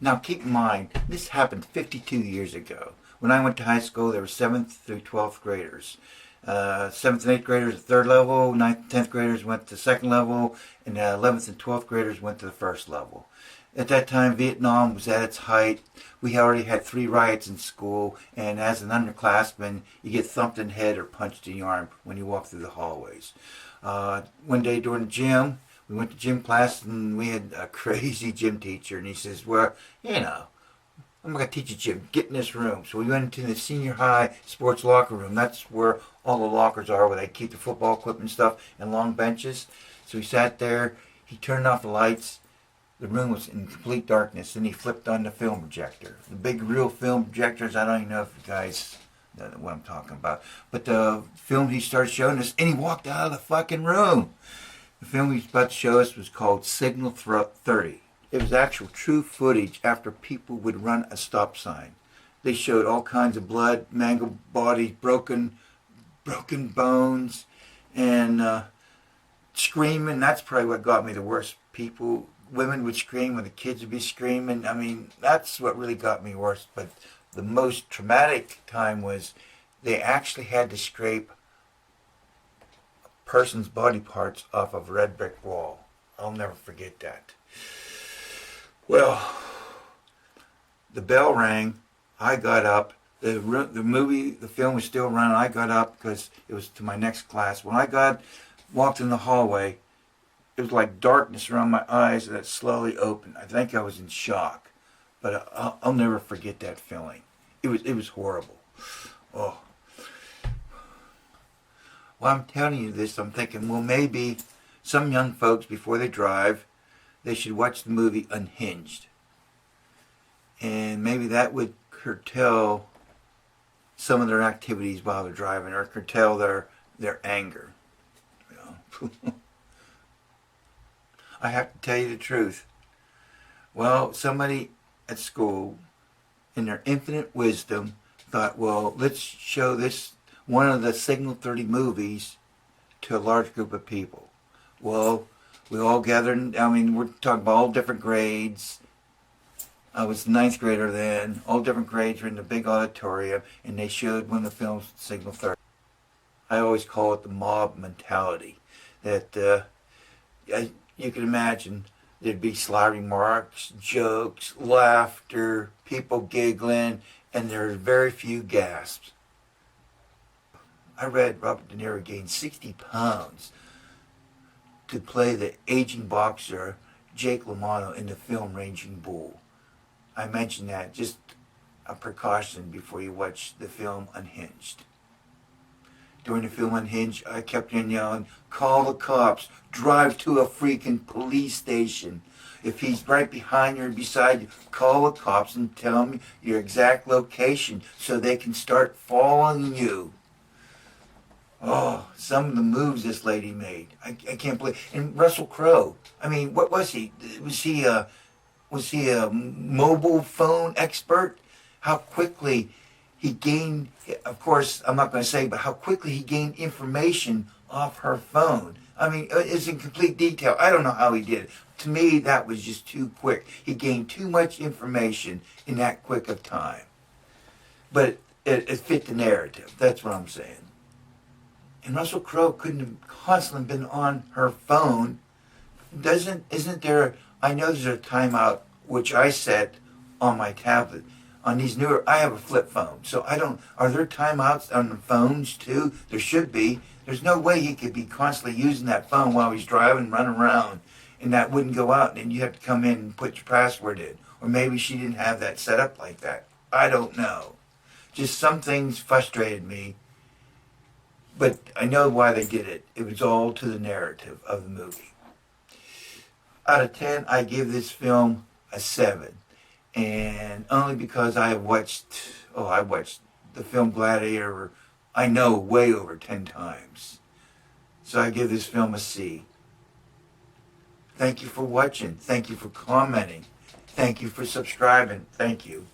Now keep in mind, this happened 52 years ago. When I went to high school, there were 7th through 12th graders. 7th and 8th graders at third level, 9th and 10th graders went to second level, and 11th and 12th graders went to the first level. At that time, Vietnam was at its height. We already had 3 riots in school, and as an underclassman, you get thumped in the head or punched in the arm when you walk through the hallways. One day during the gym, we went to gym class, and we had a crazy gym teacher, and he says, well, I'm going to teach you, Jim. Get in this room. So we went into the senior high sports locker room. That's where all the lockers are, where they keep the football equipment and stuff, and long benches. So we sat there. He turned off the lights. The room was in complete darkness. Then he flipped on the film projector. The big real film projectors, I don't even know if you guys know what I'm talking about. But the film he started showing us, and he walked out of the fucking room. The film he was about to show us was called Signal 30. It was actual true footage after people would run a stop sign. They showed all kinds of blood, mangled bodies, broken bones, and screaming. That's probably what got me the worst. Women would scream when the kids would be screaming. I mean, that's what really got me worse. But the most traumatic time was they actually had to scrape a person's body parts off of a red brick wall. I'll never forget that. Well, the bell rang. I got up. The film was still running. I got up because it was to my next class. When I walked in the hallway, it was like darkness around my eyes that slowly opened. I think I was in shock, but I'll never forget that feeling. It was horrible. Oh. Well, I'm telling you this. I'm thinking, well, maybe some young folks before they drive, they should watch the movie Unhinged. And maybe that would curtail some of their activities while they're driving, or curtail their anger. I have to tell you the truth. Well, somebody at school, in their infinite wisdom, thought, well, let's show this one of the Signal 30 movies to a large group of people. Well, we all gathered. I mean, we're talking about all different grades. I was the 9th grader then. All different grades were in the big auditorium, and they showed one of the films, Signal 30. I always call it the mob mentality. That you can imagine there'd be sly remarks, jokes, laughter, people giggling, and there were very few gasps. I read Robert De Niro gained 60 pounds to play the aging boxer Jake LaMotta in the film Raging Bull. I mention that just a precaution before you watch the film Unhinged. During the film Unhinged, I kept on yelling, call the cops, drive to a freaking police station. If he's right behind you or beside you, call the cops and tell me your exact location so they can start following you. Oh, some of the moves this lady made. I can't believe. And Russell Crowe. I mean, what was he? Was he a mobile phone expert? How quickly he gained, of course, I'm not going to say, but how quickly he gained information off her phone. I mean, it's in complete detail. I don't know how he did it. To me, that was just too quick. He gained too much information in that quick of time. But it fit the narrative. That's what I'm saying. And Russell Crowe couldn't have constantly been on her phone. Isn't there, I know there's a timeout which I set on my tablet. On these newer, I have a flip phone, so are there timeouts on the phones too? There should be. There's no way he could be constantly using that phone while he's driving, running around, and that wouldn't go out, and you have to come in and put your password in. Or maybe she didn't have that set up like that. I don't know. Just some things frustrated me. But I know why they did it. It was all to the narrative of the movie. Out of 10, I give this film a 7. And only because I watched the film Gladiator, I know, way over 10 times. So I give this film a C. Thank you for watching. Thank you for commenting. Thank you for subscribing. Thank you.